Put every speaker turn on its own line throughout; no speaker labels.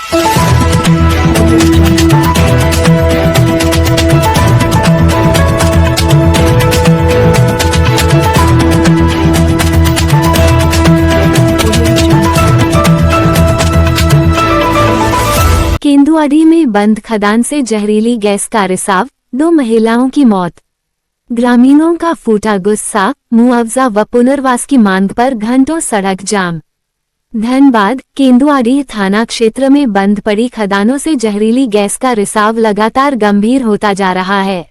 केंदुआड़ी में बंद खदान से जहरीली गैस का रिसाव, 2 महिलाओं की मौत। ग्रामीणों का फूटा गुस्सा, मुआवजा व पुनर्वास की मांग पर घंटों सड़क जाम। धनबाद केंदुआड़ी थाना क्षेत्र में बंद पड़ी खदानों से जहरीली गैस का रिसाव लगातार गंभीर होता जा रहा है।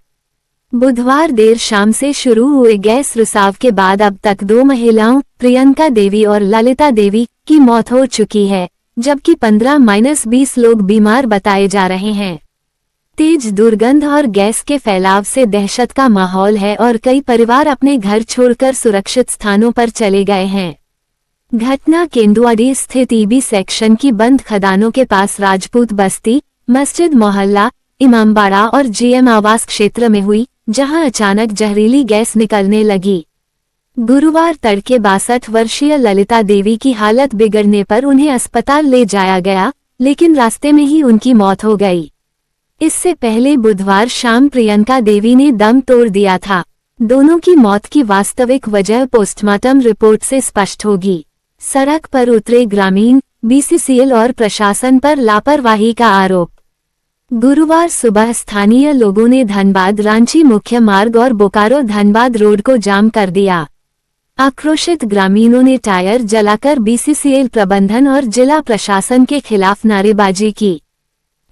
बुधवार देर शाम से शुरू हुए गैस रिसाव के बाद अब तक 2 महिलाओं प्रियंका देवी और ललिता देवी की मौत हो चुकी है, जबकि 15-20 लोग बीमार बताए जा रहे हैं। तेज दुर्गंध और गैस के फैलाव से दहशत का माहौल है और कई परिवार अपने घर छोड़कर सुरक्षित स्थानों पर चले गए हैं। घटना केंदुआड़ी स्थित ईबी सेक्शन की बंद खदानों के पास राजपूत बस्ती, मस्जिद मोहल्ला, इमामबाड़ा और जीएम आवास क्षेत्र में हुई, जहां अचानक जहरीली गैस निकलने लगी। गुरुवार तड़के 62 वर्षीय ललिता देवी की हालत बिगड़ने पर उन्हें अस्पताल ले जाया गया, लेकिन रास्ते में ही उनकी मौत हो गई। इससे पहले बुधवार शाम प्रियंका देवी ने दम तोड़ दिया था। दोनों की मौत की वास्तविक वजह पोस्टमार्टम रिपोर्ट से स्पष्ट होगी। सड़क पर उतरे ग्रामीण, बीसीसीएल और प्रशासन पर लापरवाही का आरोप। गुरुवार सुबह स्थानीय लोगों ने धनबाद रांची मुख्य मार्ग और बोकारो धनबाद रोड को जाम कर दिया। आक्रोशित ग्रामीणों ने टायर जलाकर बीसीसीएल प्रबंधन और जिला प्रशासन के खिलाफ नारेबाजी की।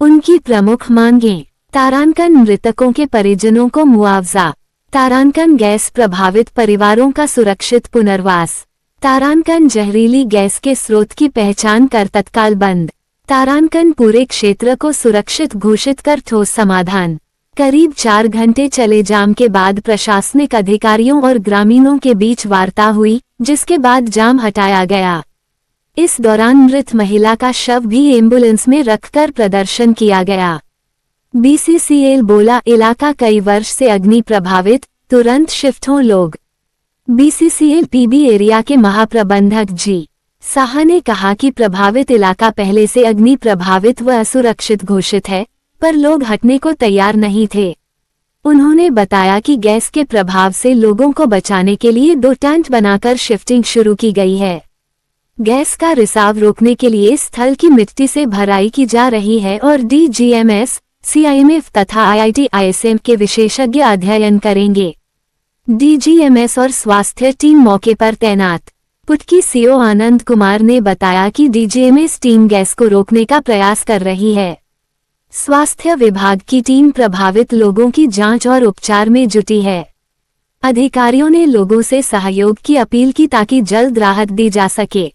उनकी प्रमुख मांगें: तारांकन मृतकों के परिजनों को मुआवजा, तारांकन गैस प्रभावित परिवारों का सुरक्षित पुनर्वास, तारांकन जहरीली गैस के स्रोत की पहचान कर तत्काल बंद, तारांकन पूरे क्षेत्र को सुरक्षित घोषित कर ठोस समाधान। करीब 4 घंटे चले जाम के बाद प्रशासनिक अधिकारियों और ग्रामीणों के बीच वार्ता हुई, जिसके बाद जाम हटाया गया। इस दौरान मृत महिला का शव भी एम्बुलेंस में रखकर प्रदर्शन किया गया। बीसीसीएल बोला, इलाका कई वर्ष से अग्नि प्रभावित, तुरंत शिफ्ट हों लोग। बीसीसीएल पीबी एरिया के महाप्रबंधक जी साहा ने कहा कि प्रभावित इलाका पहले से अग्नि प्रभावित व असुरक्षित घोषित है, पर लोग हटने को तैयार नहीं थे। उन्होंने बताया कि गैस के प्रभाव से लोगों को बचाने के लिए 2 टेंट बनाकर शिफ्टिंग शुरू की गई है। गैस का रिसाव रोकने के लिए स्थल की मिट्टी से भराई की जा रही है और डीजीएमएस, सीआईएमएफ तथा आईआईटी-आईएसएम के विशेषज्ञ अध्ययन करेंगे। डीजीएमएस और स्वास्थ्य टीम मौके पर तैनात। पुटकी सीओ आनंद कुमार ने बताया कि डीजीएमएस टीम गैस को रोकने का प्रयास कर रही है। स्वास्थ्य विभाग की टीम प्रभावित लोगों की जांच और उपचार में जुटी है। अधिकारियों ने लोगों से सहयोग की अपील की ताकि जल्द राहत दी जा सके।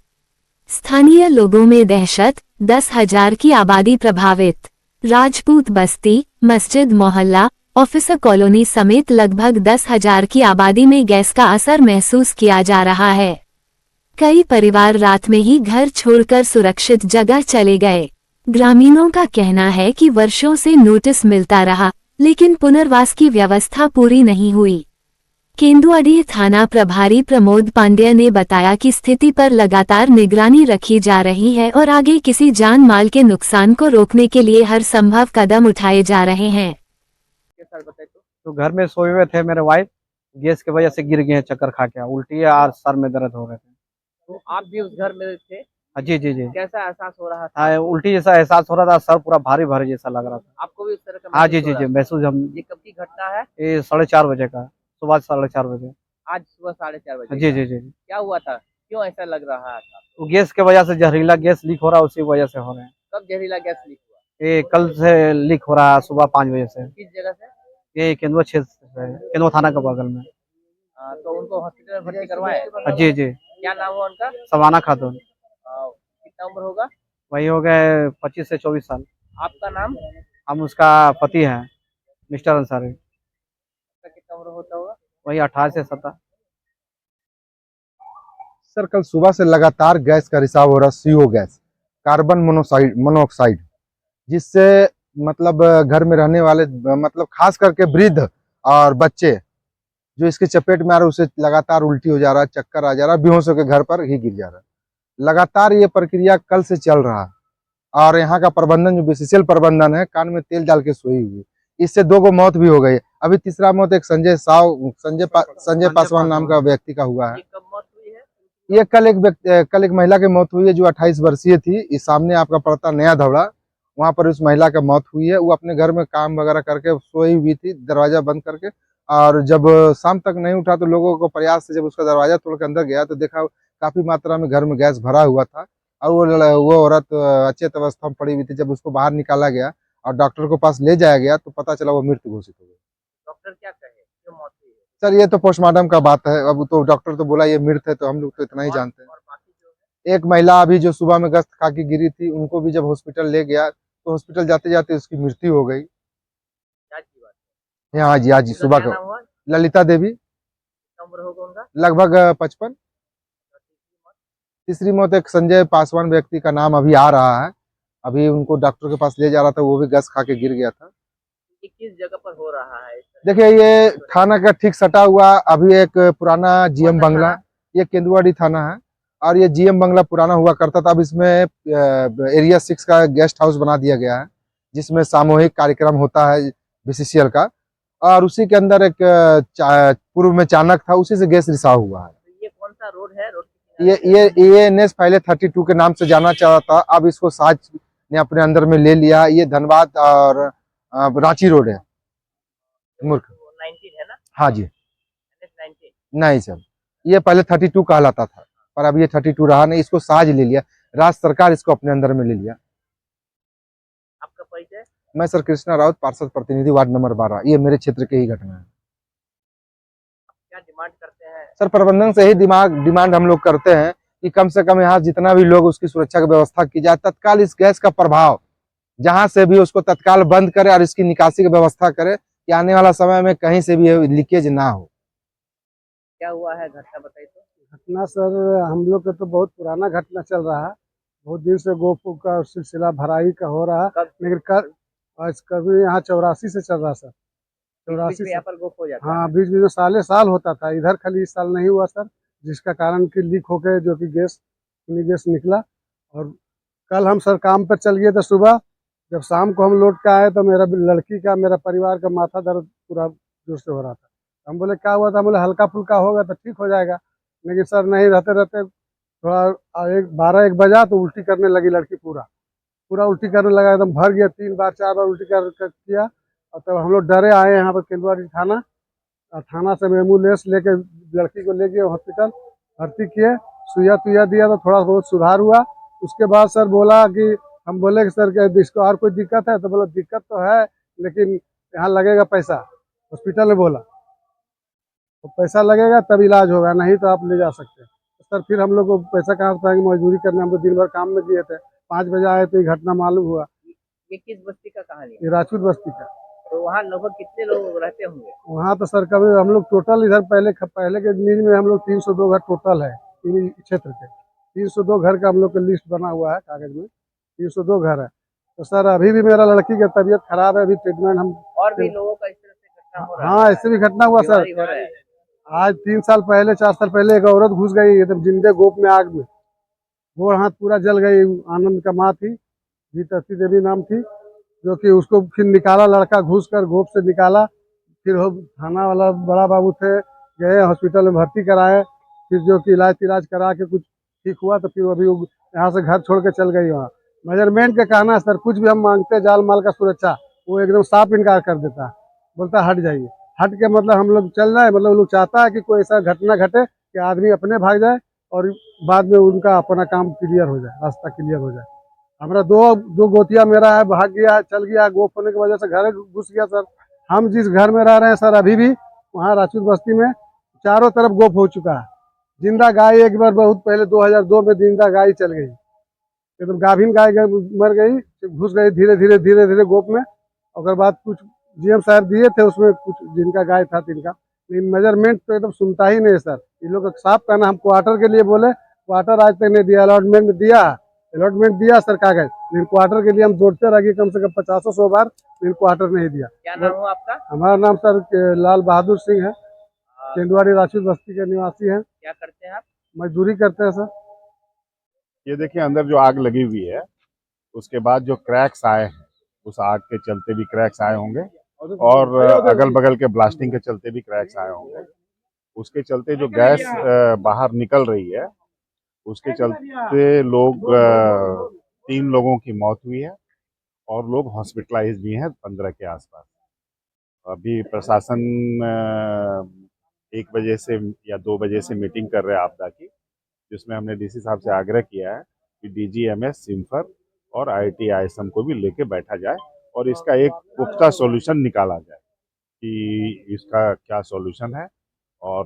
स्थानीय लोगों में दहशत, 10,000 की आबादी प्रभावित। राजपूत बस्ती, मस्जिद मोहल्ला, ऑफिसर कॉलोनी समेत लगभग 10,000 की आबादी में गैस का असर महसूस किया जा रहा है। कई परिवार रात में ही घर छोड़कर सुरक्षित जगह चले गए। ग्रामीणों का कहना है कि वर्षों से नोटिस मिलता रहा, लेकिन पुनर्वास की व्यवस्था पूरी नहीं हुई। केंदुआड़ी थाना प्रभारी प्रमोद पांड्या ने बताया कि स्थिति पर लगातार निगरानी रखी जा रही है और आगे किसी जान माल के नुकसान को रोकने के लिए हर संभव कदम उठाए जा रहे हैं।
तो घर में सोए हुए थे, मेरे वाइफ गैस की वजह से गिर गए, चक्कर खा के उल्टी और सर में दर्द हो रहे थे।
तो आप भी उस घर में थे?
जी जी जी।
कैसा एहसास हो रहा था?
उल्टी जैसा एहसास हो रहा था, सर पूरा भारी भारी जैसा लग रहा था।
आपको भी उस तरह का?
हाँ जी जी जी, महसूस। हम
ये कब की घटना है?
ये 4:30 बजे का, सुबह 4:30 बजे।
आज सुबह 4:30 बजे?
जी जी जी।
क्या हुआ था, क्यों ऐसा लग रहा था?
तो गैस की वजह से, जहरीला गैस लीक हो रहा है, उसी वजह से हो रहे हैं।
कब जहरीला गैस लीक हुआ?
ये कल से लीक हो रहा है, सुबह 5 बजे से।
किस जगह से?
ये केंदुआ क्षेत्र से, केंदुआ थाना के बगल में।
तो उनको हॉस्पिटल में भर्ती करवाए?
जी जी।
क्या नाम हुआ उनका?
सवाना खातून।
कितना उम्र होगा?
वही हो गए 25 से 24 साल।
आपका नाम?
हम उसका पति हैं, मिस्टर अंसारी।
कितना उम्र होता होगा?
वही 28 से 27।
सर, कल सुबह से लगातार गैस का रिसाव हो रहा, सीओ गैस, कार्बन मोनोऑक्साइड, जिससे मतलब घर में रहने वाले, मतलब खास करके वृद्ध और बच्चे जो इसके चपेट में आ रहे, उसे लगातार उल्टी हो जा रहा है, चक्कर आ जा रहा है, बेहोश होकर घर पर ही गिर जा रहा है। लगातार ये प्रक्रिया कल से चल रहा है। और यहाँ का प्रबंधन जो बीसीसीएल प्रबंधन है, कान में तेल डाल के सोई हुई। इससे 2 को मौत भी हो गई। अभी तीसरा मौत एक संजय पासवान नाम का व्यक्ति का हुआ है।
ये कब मौत हुई है?
ये कल एक महिला की मौत हुई है जो 28 वर्षीय थी। इस सामने आपका पड़ता नया धवड़ा, वहां पर उस महिला की मौत हुई है। वो अपने घर में काम वगैरह करके सोई हुई थी, दरवाजा बंद करके, और जब शाम तक नहीं उठा तो लोगों को प्रयास से जब उसका दरवाजा तोड़ के अंदर गया तो देखा काफी मात्रा में घर में गैस भरा हुआ था, और वो औरत अचेत अवस्था में पड़ी हुई थी। जब उसको बाहर निकाला गया और डॉक्टर के पास ले जाया गया तो पता चला वो मृत घोषित हो गई।
डॉक्टर क्या कहे क्यों मौत हुई है?
सर ये तो पोस्टमार्टम का बात है, अब तो डॉक्टर तो बोला ये मृत है, तो हम लोग तो इतना ही जानते हैं।
और बाकी जो है
एक महिला अभी जो सुबह में गश्त खा के गिरी थी, उनको भी जब हॉस्पिटल ले गया तो हॉस्पिटल जाते जाते उसकी मृत्यु हो गई।
क्या की बात है?
हाँ जी, आज
उनका
सुबह
क्या
का।
नाम हुआ?
ललिता देवी,
कितना उम्र होगा उनका?
लगभग 55। तीसरी मौत एक संजय पासवान व्यक्ति का नाम अभी आ रहा है। अभी उनको डॉक्टर के पास ले जा रहा था, वो भी गश्त खा के गिर गया था।
ये किस जगह पर हो रहा है इस तरह?
देखिए ये थाना का ठीक सटा हुआ अभी एक पुराना जीएम
कौन सा
बंगला,
थाना?
ये केंदुआड़ी थाना है, और ये जीएम बंगला पुराना हुआ करता था। अब इसमें एरिया 6 का गेस्ट हाउस बना दिया गया है, जिसमें सामूहिक कार्यक्रम होता है बीसीसीएल का, और उसी के अंदर एक पूर्व में चाणक था, उसी से गैस रिसाव हुआ है।
तो ये कौन सा रोड है? रोड के किनारे
ये एनएच पहले 32 के नाम से जाना चाहता था, अब इसको साज ने अपने अंदर में ले लिया। ये धनबाद और रांची रोड है, मूर्ख।
19 है ना?
हाँ जी,
NH-19।
नहीं सर, ये पहले 32 कहलाता था, पर अब ये 32 रहा नहीं, इसको साज ले लिया, राज्य सरकार इसको अपने अंदर में ले लिया।
आपका परिचय?
मैं सर कृष्णा राउत, पार्षद प्रतिनिधि वार्ड नंबर 12, ये मेरे क्षेत्र की ही घटना है।
क्या डिमांड करते हैं?
सर प्रबंधन से ही डिमांड हम लोग करते हैं कि कम से कम यहाँ जितना भी लोग उसकी सुरक्षा की व्यवस्था की जाए, तत्काल इस गैस का प्रभाव जहां से भी उसको तत्काल बंद करे और इसकी निकासी की व्यवस्था करे कि आने वाला समय में कहीं से भी लीकेज ना हो।
क्या हुआ है घटना बताइए तो।
घटना सर हम लोग का तो बहुत पुराना घटना चल रहा है, बहुत दिन से गोपू का सिलसिला भराई का हो रहा है,
कब?
लेकिन आज कभी यहाँ 84 से चल रहा सर, 84
बीच में
से।
यहाँ पर गुप हो जाता
हाँ
है।
बीच बीच में साले साल होता था, इधर खाली इस साल नहीं हुआ सर, जिसका कारण कि लीक होके जो कि गैस निकला। और कल हम सर काम पर चल गए थे सुबह, जब शाम को हम लौट के आए तो मेरा परिवार का माथा दर्द पूरा जोर से हो रहा था। हम बोले क्या हुआ था? बोले हल्का फुल्का होगा तो ठीक हो जाएगा, लेकिन सर नहीं, रहते रहते थोड़ा 12-1 बजा तो उल्टी करने लगी लड़की, पूरा उल्टी करने लगा, एकदम भर गया, 3 बार 4 बार उल्टी किया। और तब हम लोग डरे आए यहाँ पर केंदुआड़ी थाना, और थाना से एम्बुलेंस लेके लड़की को ले गए हॉस्पिटल, भर्ती किए, सुइया तुइया दिया तो थोड़ा बहुत सुधार हुआ। उसके बाद सर बोला कि हम बोले कि सर क्या इसको और कोई दिक्कत है? तो बोला दिक्कत तो है, लेकिन यहाँ लगेगा पैसा, हॉस्पिटल ने बोला तो पैसा लगेगा तब इलाज होगा, नहीं तो आप ले जा सकते हैं। तो सर फिर हम लोग को पैसा कहाँ से पाएंगे, मजदूरी करने, हम तो दिन भर काम में किए थे, 5 बजे आए तो ये घटना मालूम हुआ।
ये किस बस्ती का कहानी है?
ये राजपूत बस्ती का।
तो वहाँ लगभग कितने लोग रहते होंगे?
वहाँ तो सर कभी हम लोग टोटल इधर पहले के नीज में हम लोग 302 घर टोटल है, इन क्षेत्र के 302 घर का हम लोग का लिस्ट बना हुआ है कागज में, 302 घर है। तो सर अभी भी मेरा लड़की की तबीयत खराब है, अभी ट्रीटमेंट हम।
और भी लोगों का इस तरह से घटना हो रहा है?
हाँ ऐसे भी घटना हुआ सर,
बीमारी हो रहा है।
आज 3 साल पहले 4 साल पहले एक औरत घुस गई एकदम जिंदे गोप में आग में, वो हाथ पूरा जल गई। आनंद का माँ थी, जीतती देवी नाम थी, जो कि उसको फिर निकाला, लड़का घुस कर गोप से निकाला। फिर वो थाना वाला बड़ा बाबू थे, गए हॉस्पिटल में भर्ती कराए, फिर जो कि इलाज करा के कुछ ठीक हुआ तो फिर अभी वो यहाँ से घर छोड़ के चल गई। वहाँ मेजरमेंट का कहना है सर, कुछ भी हम मांगते हैं जाल माल का सुरक्षा, वो एकदम साफ इनकार कर देता है, बोलता हट जाइए। हट के मतलब हम लोग चल रहे हैं, मतलब लोग चाहता है कि कोई ऐसा घटना घटे कि आदमी अपने भाग जाए और बाद में उनका अपना काम क्लियर हो जाए, रास्ता क्लियर हो जाए। हमारा दो गोतिया मेरा है, भाग गया, चल गया, गोप होने की वजह से घर घुस गया सर। हम जिस घर में रह रहे हैं सर अभी भी, वहाँ राजपूत बस्ती में चारों तरफ गोप हो चुका है। जिंदा गाय एक बार बहुत पहले 2002 में जिंदा गाय चल गई, एकदम गाभिन गाय मर गई, घुस गई धीरे धीरे गोप में। और बाद कुछ जीएम साहब दिए थे उसमें कुछ जिनका गाय था तिनका, लेकिन मेजरमेंट तो एकदम सुनता ही नहीं सर। ये लोग साफ कहना, हम क्वार्टर के लिए बोले, क्वार्टर आज तक नहीं दिया, अलॉटमेंट दिया सर कागज, लेकिन क्वार्टर के लिए हम जोड़ते रह गए कम से कम 50-100 बार, लेकिन क्वार्टर नहीं दिया।
क्या नाम हुआ आपका?
हमारा नाम सर लाल बहादुर सिंह है, केंदुआड़ी राजपूत बस्ती के निवासी हैं।
क्या करते हैं आप?
मजदूरी करते हैं सर।
ये देखिए अंदर जो आग लगी हुई है, उसके बाद जो क्रैक्स आए हैं उस आग के चलते भी क्रैक्स आए होंगे और अगल बगल के ब्लास्टिंग के चलते भी क्रैक्स आए होंगे। उसके चलते जो गैस बाहर निकल रही है उसके चलते लोग 3 लोगों की मौत हुई है और लोग हॉस्पिटलाइज भी हैं 15 के आसपास। अभी प्रशासन 1 बजे से या 2 बजे से मीटिंग कर रहे हैं आपदा की, जिसमें हमने डीसी साहब से आग्रह किया है कि डीजीएमएस, सिम्फर और आईटी आईएसएम को भी लेके बैठा जाए और इसका एक पुख्ता सॉल्यूशन निकाला जाए कि इसका क्या सॉल्यूशन है। और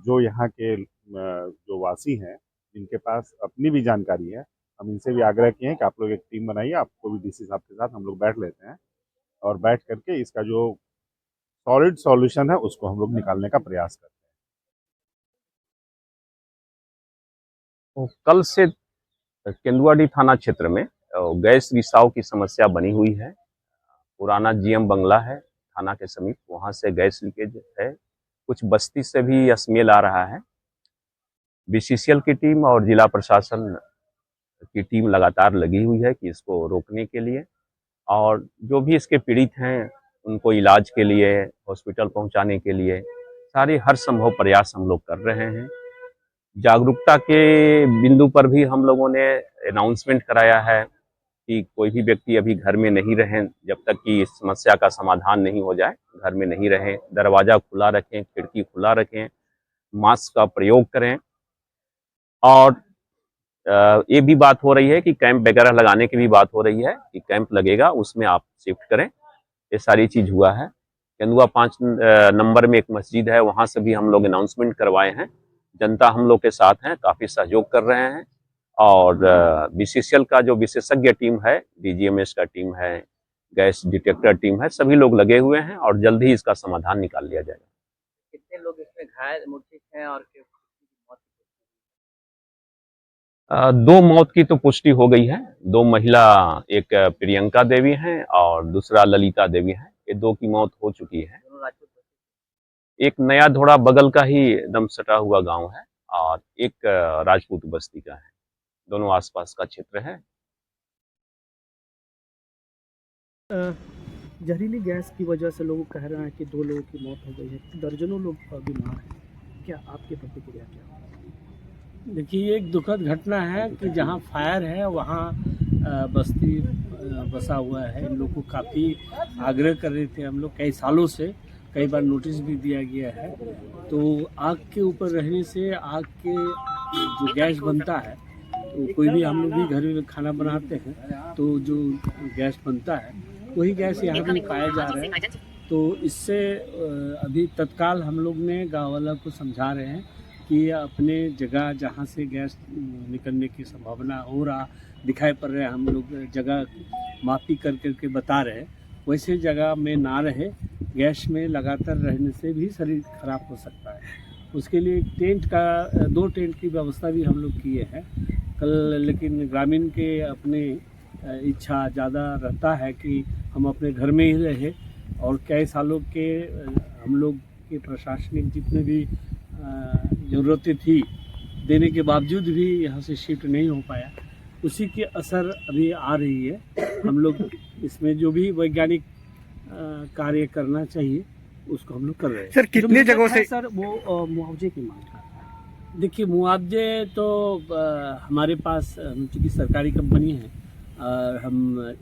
जो यहाँ के जो वासी हैं जिनके पास अपनी भी जानकारी है, हम इनसे भी आग्रह किए हैं कि आप लोग एक टीम बनाइए, आपको भी डीसी साहब के साथ हम लोग बैठ लेते हैं और बैठ करके इसका जो सॉलिड सॉल्यूशन है उसको हम लोग निकालने का प्रयास करते हैं।
तो कल से केंदुआडी थाना क्षेत्र में गैस रिसाव की समस्या बनी हुई है। पुराना जीएम बंगला है थाना के समीप, वहां से गैस लीकेज है। कुछ बस्ती से भी स्मेल आ रहा है। बीसीसीएल की टीम और जिला प्रशासन की टीम लगातार लगी हुई है कि इसको रोकने के लिए, और जो भी इसके पीड़ित हैं उनको इलाज के लिए हॉस्पिटल पहुंचाने के लिए सारे हर संभव प्रयास हम लोग कर रहे हैं। जागरूकता के बिंदु पर भी हम लोगों ने अनाउंसमेंट कराया है कि कोई भी व्यक्ति अभी घर में नहीं रहें जब तक कि इस समस्या का समाधान नहीं हो जाए। घर में नहीं रहें, दरवाज़ा खुला रखें, खिड़की खुला रखें, मास्क का प्रयोग करें। और ये भी बात हो रही है कि कैंप वगैरह लगाने की भी बात हो रही है कि कैंप लगेगा, उसमें आप शिफ्ट करें। ये सारी चीज़ हुआ है। केंदुआ 5 नंबर में एक मस्जिद है, वहाँ से भी हम लोग अनाउंसमेंट करवाए हैं। जनता हम लोग के साथ हैं, काफ़ी सहयोग कर रहे हैं। और बीसीसीएल का जो विशेषज्ञ टीम है, डीजीएमएस का टीम है, गैस डिटेक्टर टीम है, सभी लोग लगे हुए हैं और जल्द ही इसका समाधान निकाल लिया जाएगा।
कितने लोग इसमें घायल मूर्छित हैं और किसी की मौत?
2 मौत की तो पुष्टि हो गई है। 2 महिला, एक प्रियंका देवी हैं और दूसरा ललिता देवी हैं। ये 2 की मौत हो चुकी है।
दोनों राजपूत
एक नया धोड़ा बगल का ही एकदम सटा हुआ गांव है और एक राजपूत बस्ती का है। दोनों आसपास का क्षेत्र है।
जहरीली गैस की वजह से लोग कह रहे हैं कि 2 लोगों की मौत हो गई है, दर्जनों लोग बीमार हैं। क्या आपकी प्रतिक्रिया क्या है?
देखिए, एक दुखद घटना है कि जहाँ फायर है वहाँ बस्ती बसा हुआ है। इन लोग को काफ़ी आग्रह कर रहे थे हम लोग कई सालों से, कई बार नोटिस भी दिया गया है। तो आग के ऊपर रहने से आग के जो गैस बनता है, तो कोई भी हम लोग भी घर में खाना बनाते हैं तो जो गैस बनता है वही गैस यहाँ भी पाया जा रहा है। तो इससे अभी तत्काल हम लोग ने गाँव वाला को समझा रहे हैं कि अपने जगह जहाँ से गैस निकलने की संभावना हो रहा दिखाई पड़ रहा है, हम लोग जगह मापी कर करके बता रहे हैं, वैसे जगह में ना रहे। गैस में लगातार रहने से भी शरीर खराब हो सकता है। उसके लिए टेंट का 2 टेंट की व्यवस्था भी हम लोग किए हैं कल। लेकिन ग्रामीण के अपने इच्छा ज़्यादा रहता है कि हम अपने घर में ही रहे, और कई सालों के हम लोग के प्रशासनिक जितने भी ज़रूरतें थी देने के बावजूद भी यहाँ से शिफ्ट नहीं हो पाया। उसी की असर अभी आ रही है। हम लोग इसमें जो भी वैज्ञानिक कार्य करना चाहिए उसको हम लोग कर रहे हैं।
सर कितने जगहों से सर वो मुआवजे की मांग कर रहा है?
देखिए, मुआवजे तो हमारे पास चूँकि सरकारी कंपनी है और हम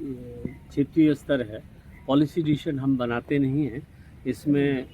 क्षेत्रीय स्तर है, पॉलिसी डिसीजन हम बनाते नहीं हैं। इसमें